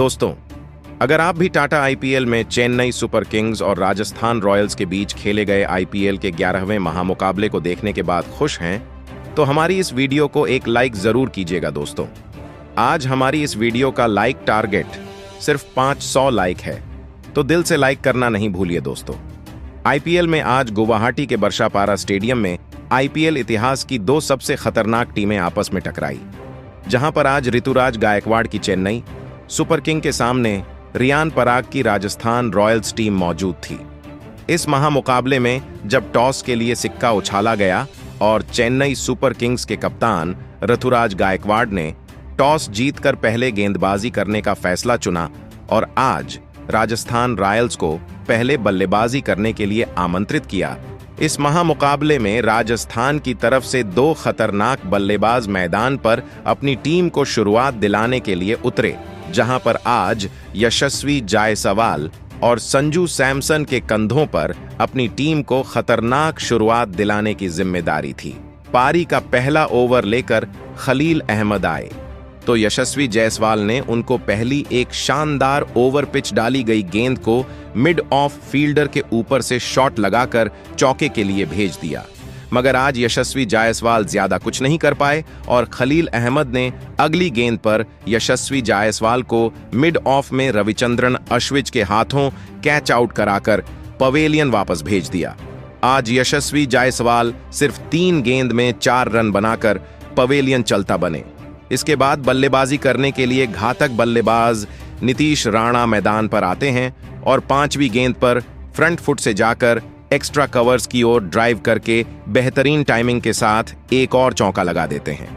दोस्तों, अगर आप भी टाटा आईपीएल में चेन्नई सुपर किंग्स और राजस्थान रॉयल्स के बीच खेले गए आईपीएल के 11वें महामुकाबले को देखने के बाद खुश हैं, तो हमारी इस वीडियो को एक लाइक जरूर कीजिएगा दोस्तों। आज हमारी इस वीडियो का लाइक टारगेट सिर्फ 500 लाइक है, तो दिल से लाइक करना नहीं भूलिए दोस्तों। आईपीएल में आज गुवाहाटी के बर्षापारा स्टेडियम में आईपीएल इतिहास की दो सबसे खतरनाक टीमें आपस में टकराई, जहां पर आज ऋतुराज गायकवाड़ की चेन्नई सुपर किंग के सामने रियान पराग की राजस्थान रॉयल्स टीम मौजूद थी। इस महामुकाबले में जब टॉस के लिए सिक्का उछाला गया और चेन्नई सुपर किंग्स के कप्तान ऋतुराज गायकवाड़ ने टॉस जीतकर पहले गेंदबाजी करने का फैसला चुना और आज राजस्थान रॉयल्स को पहले बल्लेबाजी करने के लिए आमंत्रित किया। इस महामुकाबले में राजस्थान की तरफ से दो खतरनाक बल्लेबाज मैदान पर अपनी टीम को शुरुआत दिलाने के लिए उतरे, जहां पर आज यशस्वी जायसवाल और संजू सैमसन के कंधों पर अपनी टीम को खतरनाक शुरुआत दिलाने की जिम्मेदारी थी। पारी का पहला ओवर लेकर खलील अहमद आए तो यशस्वी जायसवाल ने उनको पहली एक शानदार ओवर पिच डाली गई गेंद को मिड ऑफ फील्डर के ऊपर से शॉट लगाकर चौके के लिए भेज दिया। मगर आज यशस्वी जायसवाल ज्यादा कुछ नहीं कर पाए और खलील अहमद ने अगली गेंद पर यशस्वी जायसवाल को मिड ऑफ में रविचंद्रन अश्विन के हाथों कैच आउट कराकर पवेलियन वापस भेज दिया। आज यशस्वी जायसवाल सिर्फ 3 गेंद में 4 रन बनाकर पवेलियन चलता बने। इसके बाद बल्लेबाजी करने के लिए घातक बल्लेबाज नीतीश राणा मैदान पर आते हैं और 5वीं गेंद पर फ्रंट फुट से जाकर एक्स्ट्रा कवर्स की ओर ड्राइव करके बेहतरीन टाइमिंग के साथ एक और चौका लगा देते हैं।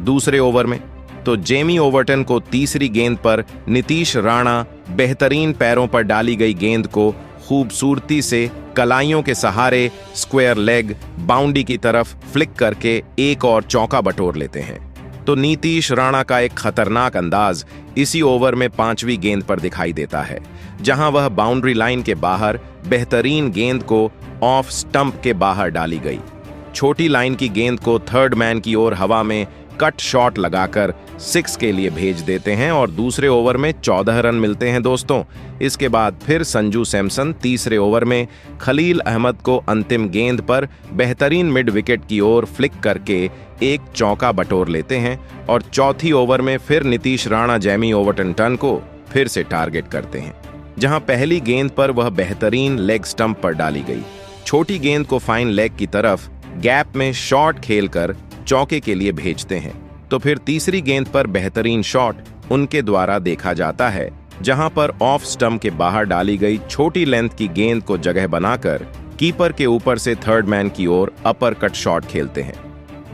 दूसरे ओवर में तो जेमी ओवर्टन को तीसरी गेंद पर नीतीश राणा बेहतरीन पैरों पर डाली गई गेंद को खूबसूरती से कलाइयों के सहारे स्क्वायर लेग बाउंड्री की तरफ फ्लिक करके एक और चौका बटोर लेते हैं। तो नीतीश राणा का एक खतरनाक अंदाज इसी ओवर में 5वीं गेंद पर दिखाई देता है, जहां वह बाउंड्री लाइन के बाहर बेहतरीन गेंद को ऑफ स्टंप के बाहर डाली गई। छोटी लाइन की गेंद को थर्ड मैन की ओर हवा में कट शॉट लगाकर 6 के लिए भेज देते हैं और दूसरे ओवर में 14 रन मिलते हैं दोस्तों। इसके बाद फिर संजू सैमसन तीसरे ओवर में खलील अहमद को अंतिम गेंद पर बेहतरीन मिड विकेट की ओर फ्लिक करके एक चौका बटोर लेते हैं और चौथी ओवर में फिर नीतीश राणा जेमी ओवर्टन को फिर से टारगेट करते हैं, जहां पहली गेंद पर वह बेहतरीन लेग स्टंप पर डाली गई छोटी गेंद को फाइन लेग की तरफ गैप में शॉट खेलकर चौके के लिए भेजते हैं। तो फिर तीसरी गेंद पर बेहतरीन शॉट उनके द्वारा देखा जाता है, जहां पर ऑफ स्टंप के बाहर डाली गई छोटी लेंथ की गेंद को जगह बनाकर कीपर के ऊपर से थर्ड मैन की ओर अपर कट शॉट खेलते हैं।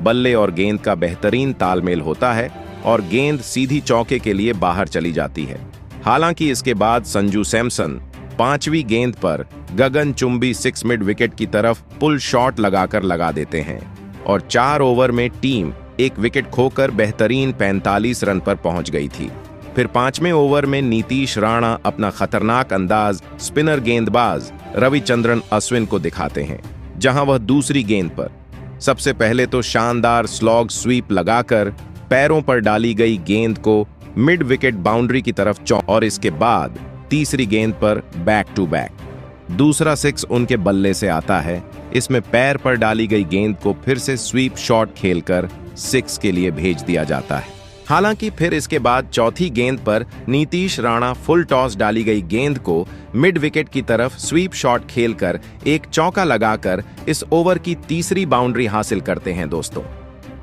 बल्ले और गेंद का बेहतरीन तालमेल होता है और गेंद सीधी चौके के लिए बाहर चली जाती है। हालांकि इसके बाद संजू सैमसन 5वीं गेंद पर गगनचुंबी 6 मिड विकेट की तरफ पुल शॉट लगाकर लगा देते हैं और 4 ओवर में टीम एक विकेट खोकर बेहतरीन 45 रन पर पहुंच गई थी। फिर 5वें ओवर में नीतीश राणा अपना खतरनाक अंदाज स्पिनर गेंदबाज रविचंद्रन अश्विन को दिखाते हैं, जहां वह दूसरी गेंद पर सबसे पहले तो शानदार स्लॉग स्वीप लगाकर पैरों पर डाली गई गेंद को मिड विकेट बाउंड्री की तरफ और इसके बाद तीसरी गेंद पर बैक टू बैक दूसरा 6 उनके बल्ले से आता है। इसमें पैर पर डाली गई गेंद को फिर से स्वीप शॉट खेलकर 6 के लिए भेज दिया जाता है। हालांकि फिर इसके बाद चौथी गेंद पर नीतीश राणा फुल टॉस डाली गई गेंद को मिड विकेट की तरफ स्वीप शॉट खेलकर एक चौका लगाकर इस ओवर की तीसरी बाउंड्री हासिल करते हैं दोस्तों।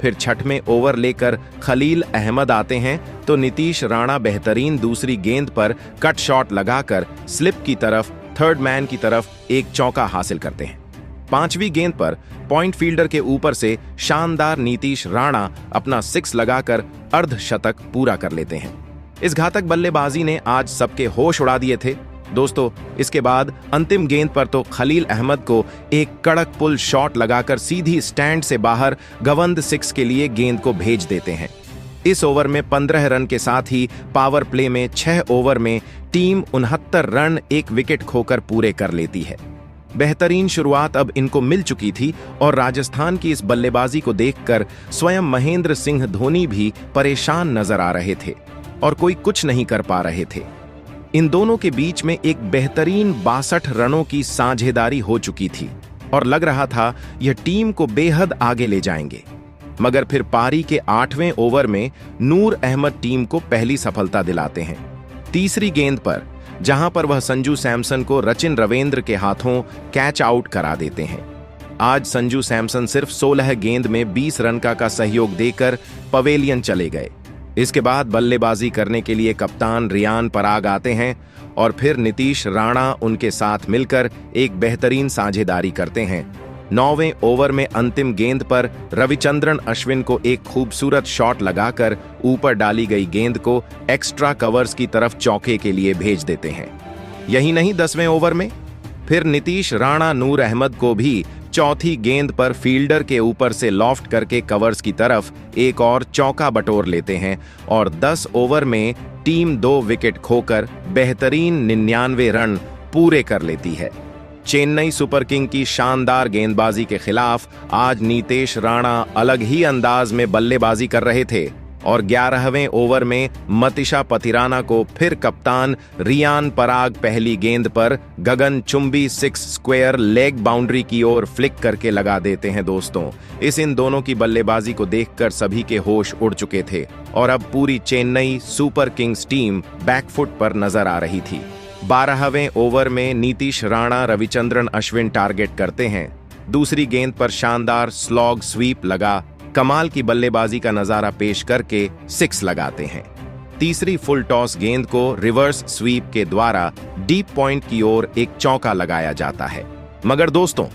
फिर 6वें ओवर लेकर खलील अहमद आते हैं तो नीतीश राणा बेहतरीन दूसरी गेंद पर कट शॉट लगाकर स्लिप की तरफ थर्ड मैन की तरफ एक चौका हासिल करते हैं। 5वीं गेंद पर पॉइंट फील्डर के ऊपर से शानदार नीतीश राणा अपना 6 लगाकर अर्धशतक पूरा कर लेते हैं। इस घातक बल्लेबाजी ने आज सबके होश उड़ा दिए थे दोस्तों। इसके बाद अंतिम गेंद पर तो खलील अहमद को एक कड़क पुल शॉट लगाकर सीधी स्टैंड से बाहर गवंद 6 के लिए गेंद को भेज देते हैं। इस ओवर में 15 रन के साथ ही पावर प्ले में 6 ओवर में टीम 69 रन एक विकेट खोकर पूरे कर लेती है। बेहतरीन शुरुआत अब इनको मिल चुकी थी और राजस्थान की इस बल्लेबाजी को देखकर स्वयं महेंद्र सिंह धोनी भी परेशान नजर आ रहे थे। और कोई कुछ नहीं कर पा रहे थे। इन दोनों के बीच में एक बेहतरीन 62 रनों की साझेदारी हो चुकी थी और लग रहा था यह टीम को बेहद आगे ले जाएंगे। मगर फिर पारी के 8वें ओवर में नूर अहमद टीम को पहली सफलता दिलाते हैं। तीसरी गेंद पर, जहां पर वह संजू सैमसन को रचिन रविंद्र के हाथों कैच आउट करा देते हैं। आज संजू सैमसन सिर्फ 16 गेंद में 20 रन का सहयोग देकर पवेलियन चले गए। इसके बाद बल्लेबाजी करने के लिए कप्तान रियान पराग आते हैं और फिर नीतीश राणा उनके साथ मिलकर एक बेहतरीन साझेदारी करते हैं। 9वें ओवर में अंतिम गेंद पर रविचंद्रन अश्विन को एक खूबसूरत शॉट लगाकर ऊपर डाली गई गेंद को एक्स्ट्रा कवर्स की तरफ चौके के लिए भेज देते हैं। यही नहीं, 10वें ओवर में फिर नीतीश राणा नूर अहमद को भी चौथी गेंद पर फील्डर के ऊपर से लॉफ्ट करके कवर्स की तरफ एक और चौका बटोर लेते हैं और 10 ओवर में टीम 2 विकेट खोकर बेहतरीन 99 रन पूरे कर लेती है। चेन्नई सुपर किंग की शानदार गेंदबाजी के खिलाफ आज नीतीश राणा अलग ही अंदाज में बल्लेबाजी कर रहे थे और 11वें ओवर में मतिशा पथिराना को फिर कप्तान रियान पराग पहली गेंद पर गगनचुंबी 6 स्क्वायर लेग बाउंड्री की ओर फ्लिक करके लगा देते हैं। दोस्तों, इन दोनों की बल्लेबाजी को देखकर सभी के होश उड़ चुके थे और अब पूरी Chennai Super Kings team backfoot पर नजर आ रही थी। 12वें ओवर में नीतीश राणा रविचंद्रन अश्विन टारगेट करते हैं। दूसरी गेंद पर शानदार स्लॉग स्वीप लगा कमाल की बल्लेबाजी का नजारा पेश करके 6 लगाते हैं। तीसरी फुल टॉस गेंद को रिवर्स स्वीप के द्वारा डीप पॉइंट की ओर एक चौका लगाया जाता है। मगर दोस्तों,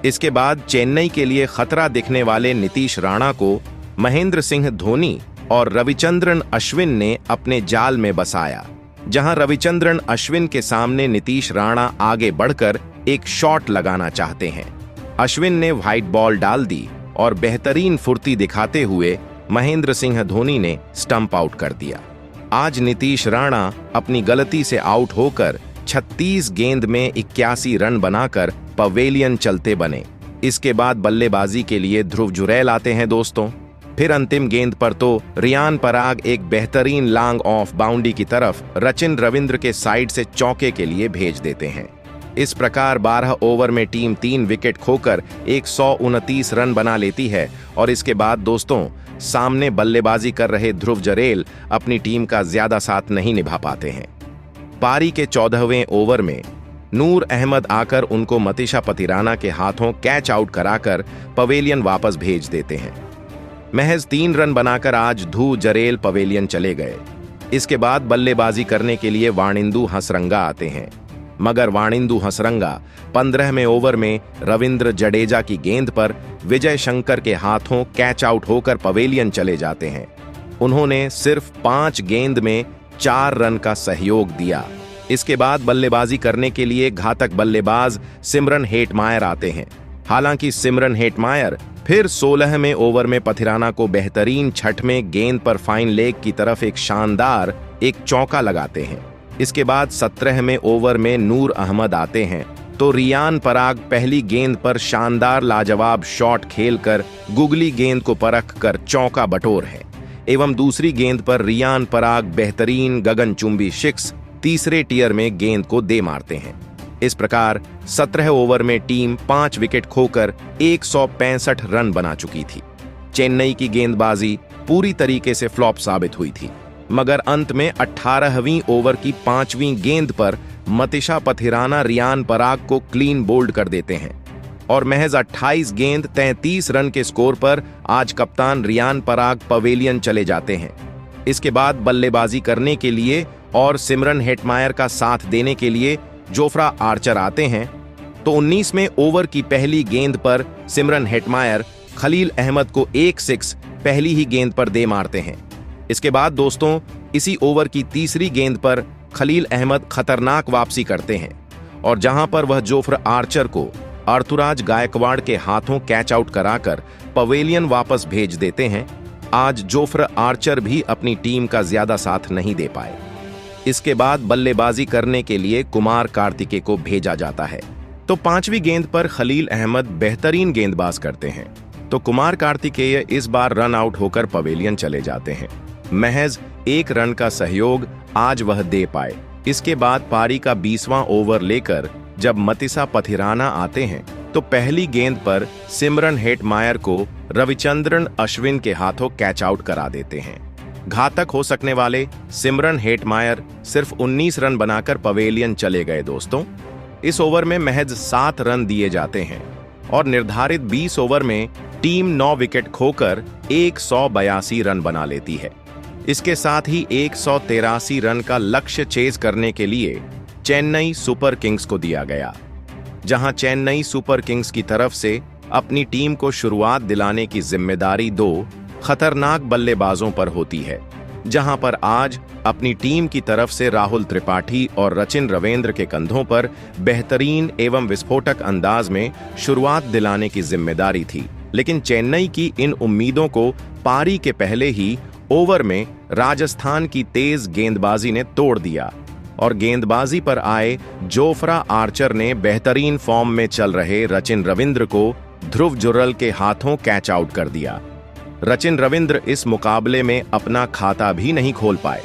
इसके बाद चेन्नई के लिए खतरा दिखने वाले नीतीश राणा को महेंद्र सिंह धोनी और रविचंद्रन अश्विन ने अपने जाल में बसाया, जहां रविचंद्रन अश्विन के सामने नीतीश राणा आगे बढ़कर एक शॉट लगाना चाहते हैं। अश्विन ने व्हाइट बॉल डाल दी और बेहतरीन फुर्ती दिखाते हुए महेंद्र सिंह धोनी ने स्टंप आउट कर दिया। आज नीतीश राणा अपनी गलती से आउट होकर 36 गेंद में 81 रन बनाकर पवेलियन चलते बने। इसके बाद बल्लेबाजी के लिए ध्रुव जुरैल आते हैं। दोस्तों, फिर अंतिम गेंद पर तो रियान पराग एक बेहतरीन लॉन्ग ऑफ बाउंड्री की तरफ रचिन रविंद्र के साइड से चौके के लिए भेज देते हैं। इस प्रकार 12 ओवर में टीम 3 विकेट खोकर 129 रन बना लेती है और इसके बाद दोस्तों, सामने बल्लेबाजी कर रहे ध्रुव जुरैल अपनी टीम का ज्यादा साथ नहीं निभा पाते हैं। पारी के 14वें ओवर में नूर अहमद आकर उनको मतिशा पथिराना के हाथों कैच आउट कराकर पवेलियन वापस भेज देते हैं। महज 3 रन बनाकर आज ध्रुव जुरैल पवेलियन चले गए। इसके बाद बल्लेबाजी करने के लिए वाणिंदु हसरंगा आते हैं, मगर वाणिंदु हसरंगा 15वें ओवर में रविंद्र जडेजा की गेंद पर विजय शंकर के हाथों कैच आउट होकर पवेलियन चले जाते हैं। उन्होंने सिर्फ 5 गेंद में 4 रन का सहयोग दिया। इसके बाद बल्लेबाजी करने के लिए घातक बल्लेबाज सिमरन हेटमायर आते हैं। हालांकि सिमरन हेटमायर फिर 16वें ओवर में पथिराना को बेहतरीन 6वें गेंद पर फाइन लेग की तरफ एक शानदार चौका लगाते हैं। इसके बाद 17वें ओवर में नूर अहमद आते हैं तो रियान पराग पहली गेंद पर शानदार लाजवाब शॉट खेलकर गुगली गेंद को परख कर चौका बटोर है एवं दूसरी गेंद पर रियान पराग बेहतरीन गगनचुंबी 6 तीसरे टियर में गेंद को दे मारते हैं। इस प्रकार 17 ओवर में टीम 5 विकेट खोकर 165 रन बना चुकी थी। चेन्नई की गेंदबाजी पूरी तरीके से फ्लॉप साबित हुई थी, मगर अंत में 18वीं ओवर की 5वीं गेंद पर मतिशा पथिराना रियान पराग को क्लीन बोल्ड कर देते हैं और महज 28 गेंद 33 रन के स्कोर पर आज कप्तान रियान पराग पवेलियन चले जाते हैं। इसके बाद बल्लेबाजी करने के लिए और सिमरन हेटमायर का साथ देने के लिए जोफ्रा आर्चर आते हैं तो 19वें ओवर की पहली गेंद पर सिमरन हेटमायर खलील अहमद को 1 6 पहली ही गेंद पर दे मारते हैं। इसके बाद दोस्तों, इसी ओवर की तीसरी गेंद पर खलील अहमद खतरनाक वापसी करते हैं और जहां पर वह जोफ्रा आर्चर को अर्थुराज गायकवाड़ के हाथों कैच आउट कराकर पवेलियन वापस भेज देते हैं। आज जोफ्रा आर्चर भी अपनी टीम का ज्यादा साथ नहीं दे पाए। इसके बाद बल्लेबाजी करने के लिए कुमार कार्तिकेय को भेजा जाता है तो 5वीं गेंद पर खलील अहमद बेहतरीन गेंदबाज करते हैं तो कुमार कार्तिकेय इस बार रन आउट होकर पवेलियन चले जाते हैं। महज 1 रन का सहयोग आज वह दे पाए। इसके बाद पारी का 20वां ओवर लेकर जब मतिसा पथिराना आते हैं तो पहली गेंद पर सिमरन हेटमायर को रविचंद्रन अश्विन के हाथों कैच आउट करा देते हैं। घातक हो सकने वाले सिमरन हेटमायर सिर्फ 19 रन बनाकर पवेलियन चले गए दोस्तों। इस ओवर में महज 7 रन दिए जाते हैं और निर्धारित 20 ओवर में टीम 9 विकेट खोकर 182 रन बना लेती है। इसके साथ ही 183 रन का लक्ष्य चेज करने के लिए चेन्नई सुपर किंग्स को दिया गया, जहां चेन्नई सुपर किंग्स की तरफ से अपनी टीम को शुरुआत दिलाने की जिम्मेदारी 2 खतरनाक बल्लेबाजों पर होती है, जहां पर आज अपनी टीम की तरफ से राहुल त्रिपाठी और रचिन रवींद्र के कंधों पर बेहतरीन एवं विस्फोटक अंदाज में शुरुआत दिलाने की जिम्मेदारी थी। लेकिन चेन्नई की इन उम्मीदों को पारी के पहले ही ओवर में राजस्थान की तेज गेंदबाजी ने तोड़ दिया और गेंदबाजी पर आए जोफ्रा आर्चर ने बेहतरीन फॉर्म में चल रहे रचिन रवींद्र को ध्रुव जुरल के हाथों कैच आउट कर दिया। रचिन रवींद्र इस मुकाबले में अपना खाता भी नहीं खोल पाए।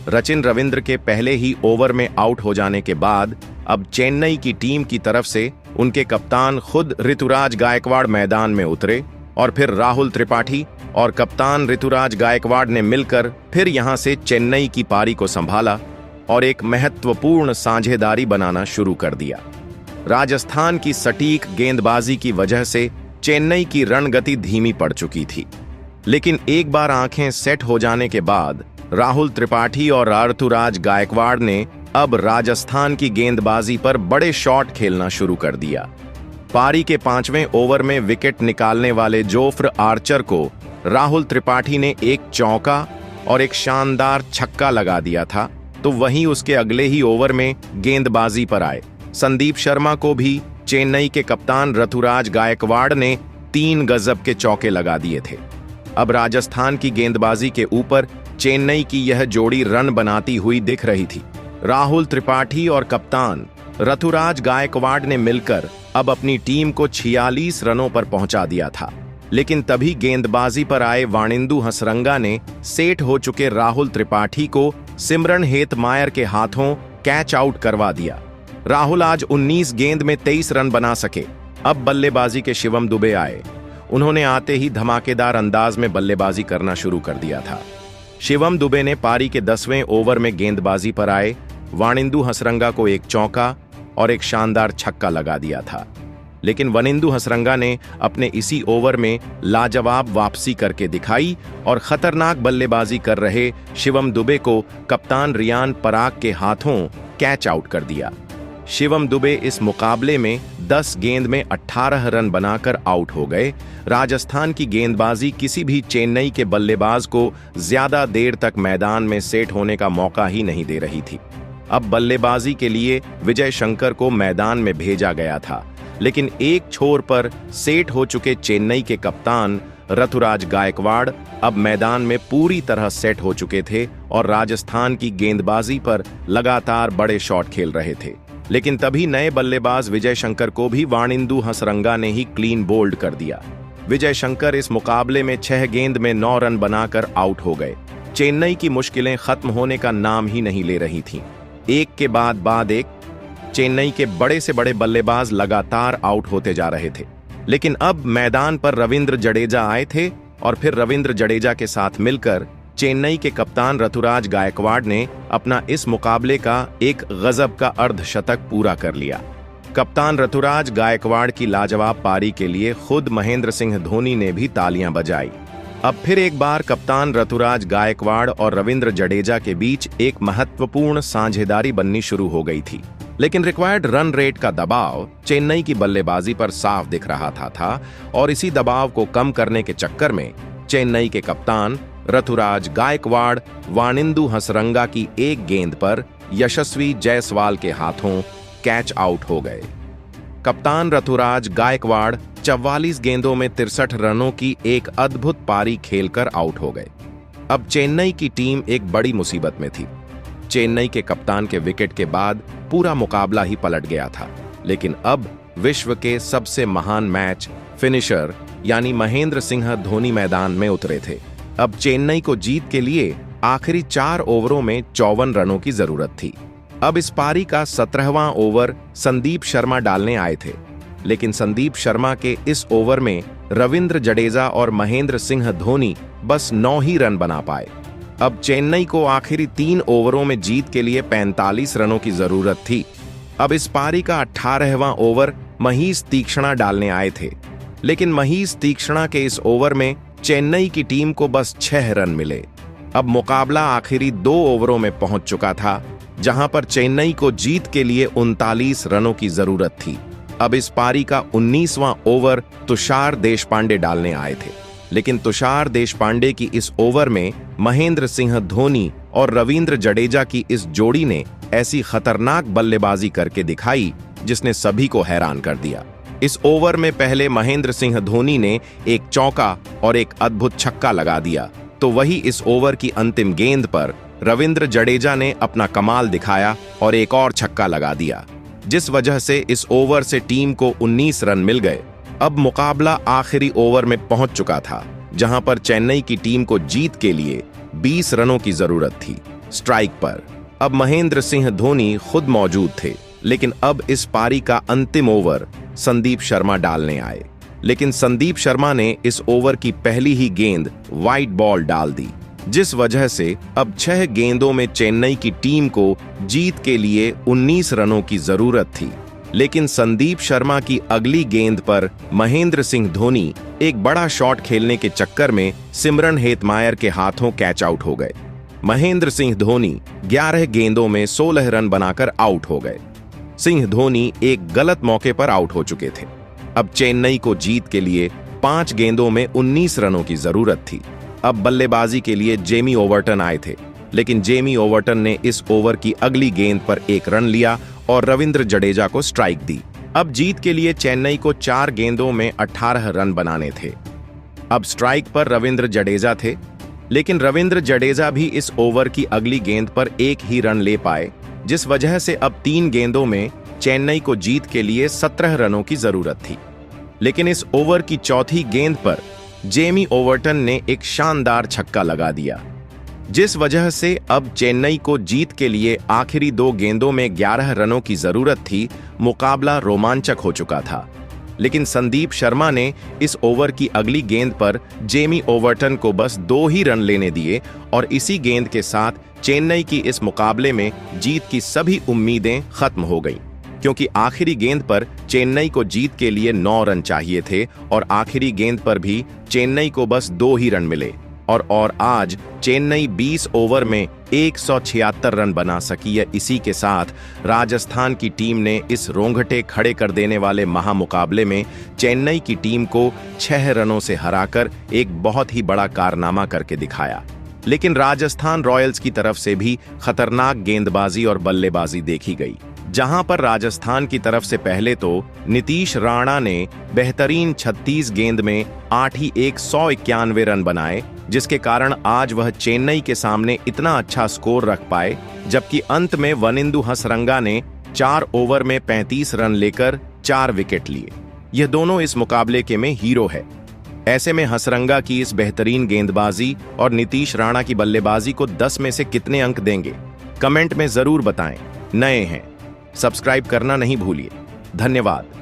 रचिन रवींद्र के पहले ही ओवर में आउट हो जाने के बाद अब चेन्नई की टीम की तरफ से उनके कप्तान खुद ऋतुराज गायकवाड़ मैदान में उतरे और फिर राहुल त्रिपाठी और कप्तान ऋतुराज गायकवाड़ ने मिलकर फिर यहां से चेन्नई की पारी को संभाला और एक महत्वपूर्ण साझेदारी बनाना शुरू कर दिया। राजस्थान की सटीक गेंदबाजी की वजह से चेन्नई की रणगति धीमी पड़ चुकी थी, लेकिन एक बार आंखें सेट हो जाने के बाद राहुल त्रिपाठी और ऋतुराज गायकवाड़ ने अब राजस्थान की गेंदबाजी पर बड़े शॉट खेलना शुरू कर दिया। पारी के 5वें ओवर में विकेट निकालने वाले जोफ्र आर्चर को राहुल त्रिपाठी ने एक चौका और एक शानदार छक्का लगा दिया था, तो वहीं उसके अगले ही ओवर में गेंदबाजी पर आए संदीप शर्मा को भी चेन्नई के कप्तान ऋतुराज गायकवाड़ ने 3 गजब के चौके लगा दिए थे। अब राजस्थान की गेंदबाजी के ऊपर चेन्नई की यह जोड़ी रन बनाती हुई दिख रही थी। राहुल त्रिपाठी और कप्तान ऋतुराज गायकवाड़ ने मिलकर अब अपनी टीम को 46 रनों पर पहुंचा दिया था, लेकिन तभी गेंदबाजी पर आए वाणिंदु हसरंगा ने सेट हो चुके राहुल त्रिपाठी को सिमरन हेटमायर के हाथों कैच आउट करवा दिया। राहुल आज 19 गेंद में 23 रन बना सके। अब बल्लेबाजी के शिवम दुबे आए। उन्होंने आते ही धमाकेदार अंदाज में बल्लेबाजी करना शुरू कर दिया था। शिवम दुबे ने पारी के 10वें ओवर में गेंदबाजी पर आए वाणिंदु हसरंगा को एक चौका और एक शानदार छक्का लगा दिया था, लेकिन वाणिंदु हसरंगा ने अपने इसी ओवर में लाजवाब वापसी करके दिखाई और खतरनाक बल्लेबाजी कर रहे शिवम दुबे को कप्तान रियान पराग के हाथों कैच आउट कर दिया। शिवम दुबे इस मुकाबले में 10 गेंद में 18 रन बनाकर आउट हो गए। राजस्थान की गेंदबाजी किसी भी चेन्नई के बल्लेबाज को ज्यादा देर तक मैदान में सेट होने का मौका ही नहीं दे रही थी। अब बल्लेबाजी के लिए विजय शंकर को मैदान में भेजा गया था, लेकिन एक छोर पर सेट हो चुके चेन्नई के कप्तान ऋतुराज गायकवाड़ अब मैदान में पूरी तरह सेट हो चुके थे और राजस्थान की गेंदबाजी पर लगातार बड़े शॉट खेल रहे थे। लेकिन तभी नए बल्लेबाज विजय शंकर को भी वाणिंदु हसरंगा ने ही क्लीन बोल्ड कर दिया। विजय शंकर इस मुकाबले में 6 गेंद में 9 रन बनाकर आउट हो गए। चेन्नई की मुश्किलें खत्म होने का नाम ही नहीं ले रही थीं। एक के बाद एक चेन्नई के बड़े से बड़े बल्लेबाज लगातार आउट होते जा रहे थे, लेकिन अब मैदान पर रविंद्र जडेजा आए थे और फिर रविंद्र जडेजा के साथ मिलकर चेन्नई के कप्तान ऋतुराज गायकवाड़ ने अपना इस मुकाबले का एक गजब का अर्धशतक पूरा कर लिया। कप्तान ऋतुराज गायकवाड़ की लाजवाब पारी के लिए खुद महेंद्र सिंह धोनी ने भी तालियां बजाई। अब फिर एक बार कप्तान ऋतुराज गायकवाड़ और रविंद्र जडेजा के बीच एक महत्वपूर्ण साझेदारी बननी शुरू हो गई थी, लेकिन रिक्वायर्ड रन रेट का दबाव चेन्नई की बल्लेबाजी पर साफ दिख रहा था और इसी दबाव को कम करने के चक्कर में चेन्नई के कप्तान ऋतुराज गायकवाड़ वाणिंदु हसरंगा की एक गेंद पर यशस्वी जायसवाल के हाथों कैच आउट हो गए। कप्तान ऋतुराज गायकवाड़ 44 गेंदों में 63 रनों की एक अद्भुत पारी खेलकर आउट हो गए। अब चेन्नई की टीम एक बड़ी मुसीबत में थी। चेन्नई के कप्तान के विकेट के बाद पूरा मुकाबला ही पलट गया था, लेकिन अब विश्व के सबसे महान मैच फिनिशर यानी महेंद्र सिंह धोनी मैदान में उतरे थे। अब चेन्नई को जीत के लिए आखिरी 4 ओवरों में 54 रनों की जरूरत थी। अब इस पारी का 17वां ओवर संदीप शर्मा डालने आए थे, लेकिन संदीप शर्मा के इस ओवर में रविंद्र जडेजा और महेंद्र सिंह धोनी बस 9 ही रन बना पाए। अब चेन्नई को आखिरी 3 ओवरों में जीत के लिए 45 रनों की जरूरत थी। अब इस पारी का 18वां ओवर महीश तीक्ष्णा डालने आए थे, लेकिन महीश तीक्ष्णा के इस ओवर में चेन्नई की टीम को बस 6 रन मिले। अब मुकाबला आखिरी 2 ओवरों में पहुंच चुका था, जहां पर चेन्नई को जीत के लिए 39 रनों की जरूरत थी। अब इस पारी का 19वां ओवर तुषार देशपांडे डालने आए थे, लेकिन तुषार देशपांडे की इस ओवर में महेंद्र सिंह धोनी और रविंद्र जडेजा की इस जोड़ी ने ऐसी खतरनाक बल्लेबाजी करके दिखाई जिसने सभी को हैरान कर दिया। इस ओवर में पहले महेंद्र सिंह धोनी ने एक चौका और एक अद्भुत छक्का लगा दिया, तो वही इस ओवर की अंतिम गेंद पर रविंद्र जडेजा ने अपना कमाल दिखाया और एक और छक्का लगा दिया, जिस वजह से इस ओवर से टीम को 19 रन मिल गए। अब मुकाबला आखिरी ओवर में पहुंच चुका था, जहां पर चेन्नई की टीम को जीत के लिए 20 रनों की जरूरत थी। स्ट्राइक पर अब महेंद्र सिंह धोनी खुद मौजूद थे, लेकिन अब इस पारी का अंतिम ओवर संदीप शर्मा डालने आए, लेकिन संदीप शर्मा ने इस ओवर की पहली ही गेंद वाइड बॉल डाल दी, जिस वजह से अब 6 गेंदों में चेन्नई की टीम को जीत के लिए 19 रनों की जरूरत थी। लेकिन संदीप शर्मा की अगली गेंद पर महेंद्र सिंह धोनी एक बड़ा शॉट खेलने के चक्कर में सिमरन हेतमायर के हाथों कैच आउट हो गए। महेंद्र सिंह धोनी 11 गेंदों में 16 रन बनाकर आउट हो गए। सिंह धोनी एक गलत मौके पर आउट हो चुके थे। अब चेन्नई को जीत के लिए 5 गेंदों में 19 रनों की जरूरत थी। अब बल्लेबाजी के लिए जेमी ओवर्टन आए थे, लेकिन जेमी ओवर्टन ने इस ओवर की अगली गेंद पर 1 रन लिया और रविंद्र जडेजा को स्ट्राइक दी। अब जीत के लिए चेन्नई को 4 गेंदों में 18 रन बनाने थे। अब स्ट्राइक पर रविंद्र जडेजा थे, लेकिन रविंद्र जडेजा भी इस ओवर की अगली गेंद पर 1 ही रन ले पाए, जिस वजह से अब 3 गेंदों में चेन्नई को जीत के लिए 17 रनों की जरूरत थी। लेकिन इस ओवर की चौथी गेंद पर जेमी ओवर्टन ने एक शानदार छक्का लगा दिया, जिस वजह से अब चेन्नई को जीत के लिए आखिरी 2 गेंदों में 11 रनों की जरूरत थी। मुकाबला रोमांचक हो चुका था, लेकिन संदीप शर्मा ने इस ओवर की अगली गेंद पर जेमी ओवर्टन को बस 2 ही रन लेने दिए और इसी गेंद के साथ चेन्नई की इस मुकाबले में जीत की सभी उम्मीदें खत्म हो गईं, क्योंकि आखिरी गेंद पर चेन्नई को जीत के लिए 9 रन चाहिए थे और आखिरी गेंद पर भी चेन्नई को बस 2 ही रन मिले और आज चेन्नई 20 ओवर में 176 रन बना सकी है। इसी के साथ राजस्थान की टीम ने इस रोंगटे खड़े कर देने वाले महामुकाबले में चेन्नई की टीम को 6 रनों से हराकर एक बहुत ही बड़ा कारनामा करके दिखाया। लेकिन राजस्थान रॉयल्स की तरफ से भी खतरनाक गेंदबाजी और बल्लेबाजी देखी गई, जहां पर राजस्थान की तरफ से पहले तो नीतीश राणा ने बेहतरीन 36 गेंद में 8 ही 191 रन बनाए, जिसके कारण आज वह चेन्नई के सामने इतना अच्छा स्कोर रख पाए, जबकि अंत में वनिंदु हसरंगा ने 4 ओवर में 35 रन लेकर 4 विकेट लिए। यह दोनों इस मुकाबले के में हीरो है। ऐसे में हसरंगा की इस बेहतरीन गेंदबाजी और नीतीश राणा की बल्लेबाजी को 10 में से कितने अंक देंगे, कमेंट में जरूर बताएं। नए हैं, सब्सक्राइब करना नहीं भूलिए। धन्यवाद।